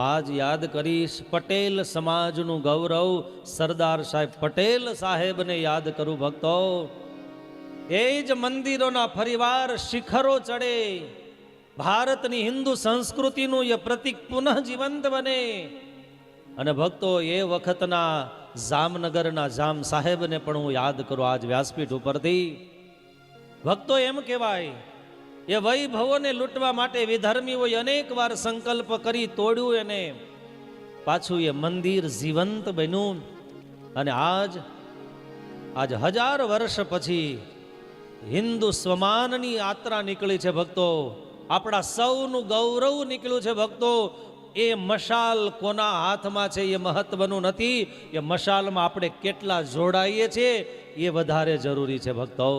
આજ યાદ કરીશ પટેલ સમાજનું ગૌરવ સરદાર સાહેબ પટેલ સાહેબને યાદ કરું ભક્તો. એ જ મંદિરોના ફરીવાર શિખરો ચડે, ભારતની હિન્દુ સંસ્કૃતિનું એ પ્રતીક પુનઃ જીવંત બને. અને ભક્તો એ વખતના જામનગરના જામ સાહેબને પણ હું યાદ કરું આજ વ્યાસપીઠ ઉપરથી. ભક્તો એમ કહેવાય એ વૈભવોને લૂંટવા માટે વિધર્મીઓએ અનેક વાર સંકલ્પ કરી તોડ્યું એને, પાછું એ મંદિર જીવંત બન્યું. અને આજ 1000 વર્ષ પછી હિન્દુ સ્વમાનની યાત્રા નીકળી છે ભક્તો. આપણા સૌનું ગૌરવ નીકળ્યું છે ભક્તો. એ મશાલ કોના હાથમાં છે એ મહત્વનું નથી, એ મશાલમાં આપણે કેટલા જોડાઈએ છીએ એ વધારે જરૂરી છે ભક્તો.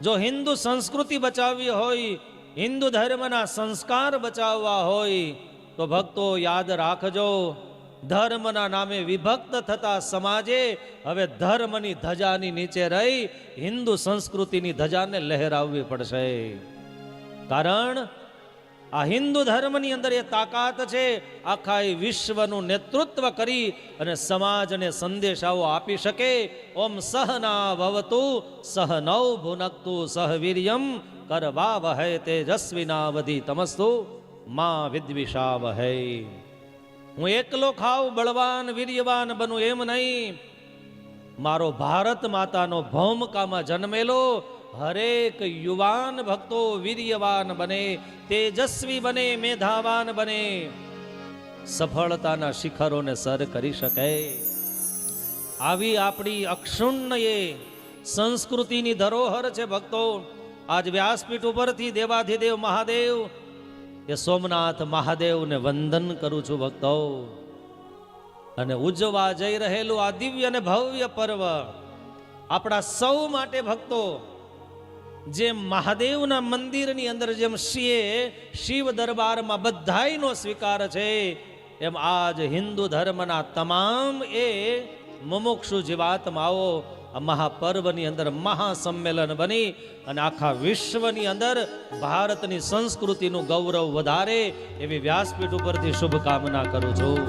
જો હિન્દુ સંસ્કૃતિ બચાવવી હોય, હિન્દુ ધર્મના સંસ્કાર બચાવવા હોય તો ભક્તો યાદ રાખજો, ધર્મના નામે વિભક્ત થતા સમાજે હવે ધર્મની ધજાની નીચે રહી હિન્દુ સંસ્કૃતિની ધજાને લહેરાવવી પડશે. કારણ આ હિન્દુ ધર્મની અંદર એ તાકાત છે, આખા વિશ્વનું નેતૃત્વ કરી અને સમાજને સંદેશાઓ આપી શકે. ઓમ સહના ભવતુ સહનૌ ભુનક્તુ સહ વીર્યમ કરવાવહૈ તેજસ્વિનાવધીતમસ્તુ મા વિદ્વિષાવહૈ. હું એકલો ખાવ બળવાન વીર્યવાન બનું એમ નહીં, મારો ભારત માતાનો ભૌમકામાં જન્મેલો હરેક યુવાન ભક્તો વીર્યવાન બને, તેજસ્વી બને, મેધાવાન બને, સફળતાના શિખરોને સર કરી શકે. આવી આપણી અક્ષુણ્ય સંસ્કૃતિની ધરોહર છે ભક્તો. આજ વ્યાસપીઠ ઉપરથી દેવાધિદેવ મહાદેવ એ સોમનાથ મહાદેવને વંદન કરું છું ભક્તો. અને ઉજવા જઈ રહેલું આ દિવ્ય અને ભવ્ય પર્વ આપણા સૌ માટે ભક્તો, જેમ મહાદેવના મંદિરની અંદર જેમ શિવ દરબારમાં બધાયનો સ્વીકાર છે, એમ આજ હિન્દુ ધર્મના તમામ એ મુમુક્ષુ જીવાત્માઓ આ મહાપર્વની અંદર મહાસંમેલન બની અને આખા વિશ્વની અંદર ભારતની સંસ્કૃતિનું ગૌરવ વધારે એવી વ્યાસપીઠ ઉપરથી શુભકામના કરું છું.